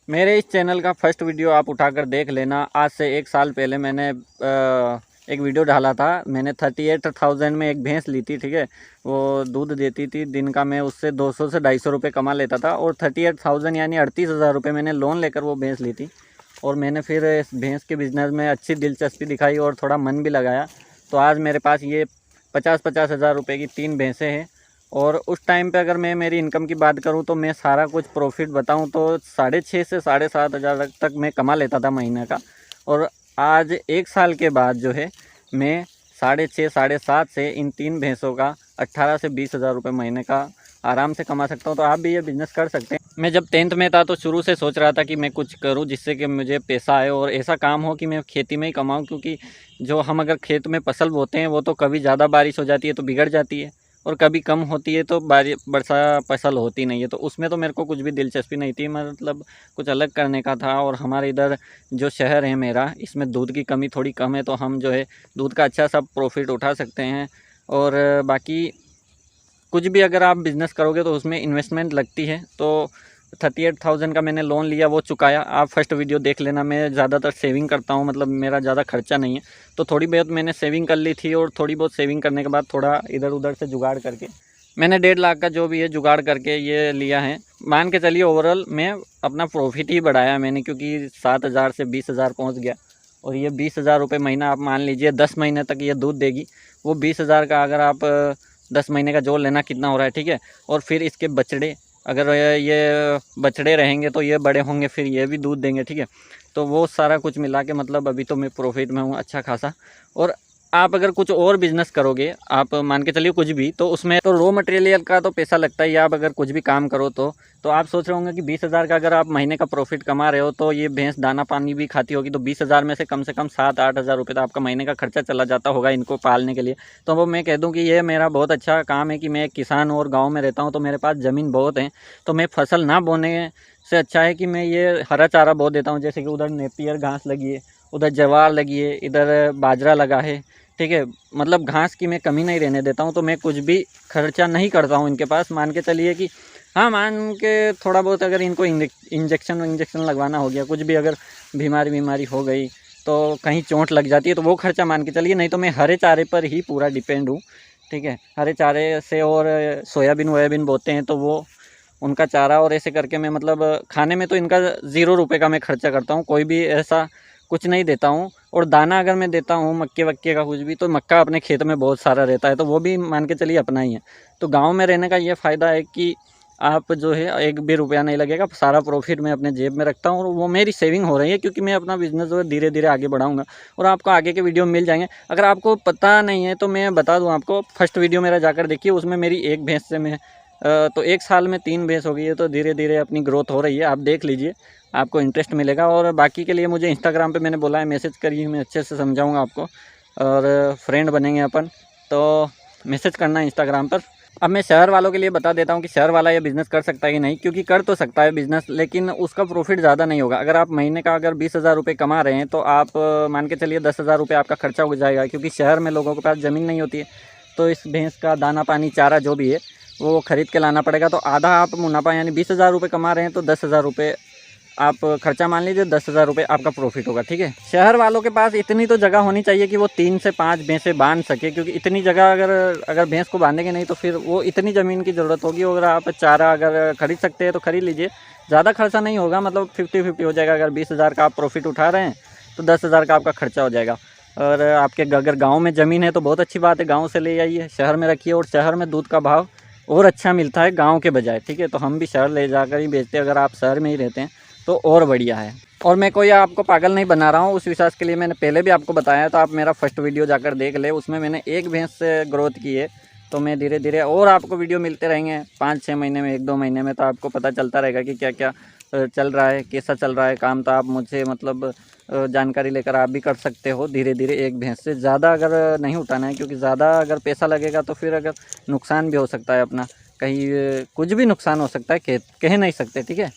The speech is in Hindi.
मेरे इस चैनल का फर्स्ट वीडियो आप उठाकर देख लेना। आज से 1 साल पहले मैंने एक वीडियो डाला था। मैंने 38,000 में एक भैंस ली थी, ठीक है। वो दूध देती थी, दिन का मैं उससे 200 से 250 रुपये कमा लेता था। और 38,000 यानी 38,000 रुपये मैंने लोन लेकर वो भैंस ली थी। और मैंने फिर इस भैंस के बिज़नेस में अच्छी दिलचस्पी दिखाई और थोड़ा मन भी लगाया। तो आज मेरे पास ये 50-50 हज़ार रुपये की 3 भैंसें हैं। और उस टाइम पे अगर मैं मेरी इनकम की बात करूं तो मैं सारा कुछ प्रॉफिट बताऊं तो 6,500 से 7,500 तक मैं कमा लेता था महीने का। और आज 1 साल के बाद जो है मैं 6,500 7,500 से इन 3 भैंसों का 18 से 20 हज़ार रुपये महीने का आराम से कमा सकता हूं। तो आप भी ये बिज़नेस कर सकते हैं। मैं जब 10th में था तो शुरू से सोच रहा था कि मैं कुछ करूं जिससे कि मुझे पैसा आए और ऐसा काम हो कि मैं खेती में ही कमाऊं। क्योंकि जो हम अगर खेत में फसल बोते हैं वो तो कभी ज़्यादा बारिश हो जाती है तो बिगड़ जाती है, और कभी कम होती है तो वर्षा फसल होती नहीं है। तो उसमें तो मेरे को कुछ भी दिलचस्पी नहीं थी, मतलब कुछ अलग करने का था। और हमारे इधर जो शहर है मेरा, इसमें दूध की कमी थोड़ी कम है, तो हम जो है दूध का अच्छा सा प्रॉफिट उठा सकते हैं। और बाकी कुछ भी अगर आप बिज़नेस करोगे तो उसमें इन्वेस्टमेंट लगती है। तो 38,000 का मैंने लोन लिया, वो चुकाया। आप फर्स्ट वीडियो देख लेना। मैं ज़्यादातर सेविंग करता हूँ, मतलब मेरा ज़्यादा खर्चा नहीं है। तो थोड़ी बहुत मैंने सेविंग कर ली थी, और थोड़ी बहुत सेविंग करने के बाद थोड़ा इधर उधर से जुगाड़ करके मैंने 1.5 लाख का जो भी है जुगाड़ करके ये लिया है। मान के चलिए ओवरऑल मैं अपना प्रॉफिट ही बढ़ाया मैंने, क्योंकि 7,000 से 20,000 पहुँच गया। और ये 20,000 रुपये महीना आप मान लीजिए 10 महीने तक ये दूध देगी। वो 20,000 का अगर आप 10 महीने का जोड़ लेना कितना हो रहा है, ठीक है। और फिर इसके बछड़े, अगर ये बछड़े रहेंगे तो ये बड़े होंगे, फिर ये भी दूध देंगे, ठीक है। तो वो सारा कुछ मिला के मतलब अभी तो मैं प्रॉफिट में हूँ अच्छा खासा। और आप अगर कुछ और बिज़नेस करोगे, आप मान के चलिए कुछ भी, तो उसमें तो रॉ मटेरियल का तो पैसा लगता ही है। आप अगर कुछ भी काम करो तो आप सोच रहे होंगे कि 20,000 का अगर आप महीने का प्रॉफिट कमा रहे हो तो ये भैंस दाना पानी भी खाती होगी, तो 20,000 में से कम 7-8 हज़ार रुपये तो आपका महीने का खर्चा चला जाता होगा इनको पालने के लिए। तो वो मैं कह दूं कि ये मेरा बहुत अच्छा काम है कि मैं एक किसान और गाँव में रहता हूँ, तो मेरे पास ज़मीन बहुत है। तो मैं फसल ना बोने से अच्छा है कि मैं ये हरा चारा बो देता हूँ। जैसे कि उधर नेपियर घास लगी है, उधर ज्वार लगी है, इधर बाजरा लगा है, ठीक है। मतलब घास की मैं कमी नहीं रहने देता हूँ। तो मैं कुछ भी खर्चा नहीं करता हूँ इनके पास। मान के चलिए कि हाँ, मान के थोड़ा बहुत अगर इनको इंजेक्शन लगवाना हो गया, कुछ भी अगर बीमारी हो गई, तो कहीं चोट लग जाती है, तो वो खर्चा मान के चलिए। नहीं तो मैं हरे चारे पर ही पूरा डिपेंड हूँ, ठीक है। हरे चारे से, और सोयाबीन वोयाबीन बोते हैं तो वो उनका चारा, और ऐसे करके मैं मतलब खाने में तो इनका 0 रुपये का मैं खर्चा करता हूँ। कोई भी ऐसा कुछ नहीं देता हूँ। और दाना अगर मैं देता हूँ मक्के वक्के का कुछ भी, तो मक्का अपने खेत में बहुत सारा रहता है, तो वो भी मान के चलिए अपना ही है। तो गाँव में रहने का ये फ़ायदा है कि आप जो है एक भी रुपया नहीं लगेगा, सारा प्रॉफिट मैं अपने जेब में रखता हूँ, और वो मेरी सेविंग हो रही है। क्योंकि मैं अपना बिज़नेस जो है धीरे धीरे आगे बढ़ाऊँगा। और आपको आगे के वीडियो मिल जाएंगे। अगर आपको पता नहीं है तो मैं बता दूँ आपको, फर्स्ट वीडियो मेरा जाकर देखिए, उसमें मेरी एक भैंस से मैं तो 1 साल में 3 भैंस हो गई है। तो धीरे धीरे अपनी ग्रोथ हो रही है, आप देख लीजिए, आपको इंटरेस्ट मिलेगा। और बाकी के लिए मुझे इंस्टाग्राम पे मैंने बोला है मैसेज करिए, मैं अच्छे से समझाऊंगा आपको, और फ्रेंड बनेंगे अपन। तो मैसेज करना इंस्टाग्राम पर। अब मैं शहर वालों के लिए बता देता हूँ कि शहर वाला ये बिज़नेस कर सकता है कि नहीं। क्योंकि कर तो सकता है बिज़नेस, लेकिन उसका प्रॉफिट ज़्यादा नहीं होगा। अगर आप महीने का अगर 20,000 रुपये कमा रहे हैं तो आप मान के चलिए 10,000 रुपये आपका खर्चा हो जाएगा। क्योंकि शहर में लोगों के पास ज़मीन नहीं होती है, तो इस भैंस का दाना पानी चारा जो भी है वो ख़रीद के लाना पड़ेगा। तो आधा आप मुनाफा, यानी 20,000 रुपये कमा रहे हैं तो 10,000 रुपये आप खर्चा मान लीजिए, 10,000 रुपये आपका प्रॉफिट होगा, ठीक है। शहर वालों के पास इतनी तो जगह होनी चाहिए कि वो 3 से 5 भैंसें बांध सके। क्योंकि इतनी जगह अगर भैंस को बांधेंगे नहीं तो फिर वो इतनी ज़मीन की ज़रूरत होगी। अगर आप चारा अगर खरीद सकते हैं तो खरीद लीजिए, ज़्यादा खर्चा नहीं होगा, मतलब 50-50 हो जाएगा। अगर 20,000 का आप प्रॉफिट उठा रहे हैं तो 10,000 का आपका खर्चा हो जाएगा। और आपके अगर गाँव में ज़मीन है तो बहुत अच्छी बात है, गाँव से ले आइए, शहर में रखिए। और शहर में दूध का भाव और अच्छा मिलता है गाँव के बजाय, ठीक है। तो हम भी शहर ले जाकर ही बेचते हैं, अगर आप शहर में ही रहते हैं तो और बढ़िया है। और मैं कोई आपको पागल नहीं बना रहा हूँ, उस विश्वास के लिए मैंने पहले भी आपको बताया। तो आप मेरा फर्स्ट वीडियो जाकर देख ले, उसमें मैंने एक भैंस से ग्रोथ की है। तो मैं धीरे धीरे और आपको वीडियो मिलते रहेंगे 5-6 महीने में, 1-2 महीने में, तो आपको पता चलता रहेगा कि क्या क्या चल रहा है, कैसा चल रहा है काम। तो आप मुझसे मतलब जानकारी लेकर आप भी कर सकते हो धीरे धीरे। एक भैंस से ज़्यादा अगर नहीं उठाना है, क्योंकि ज़्यादा अगर पैसा लगेगा तो फिर अगर नुकसान भी हो सकता है अपना, कहीं कुछ भी नुकसान हो सकता है, कह नहीं सकते, ठीक है।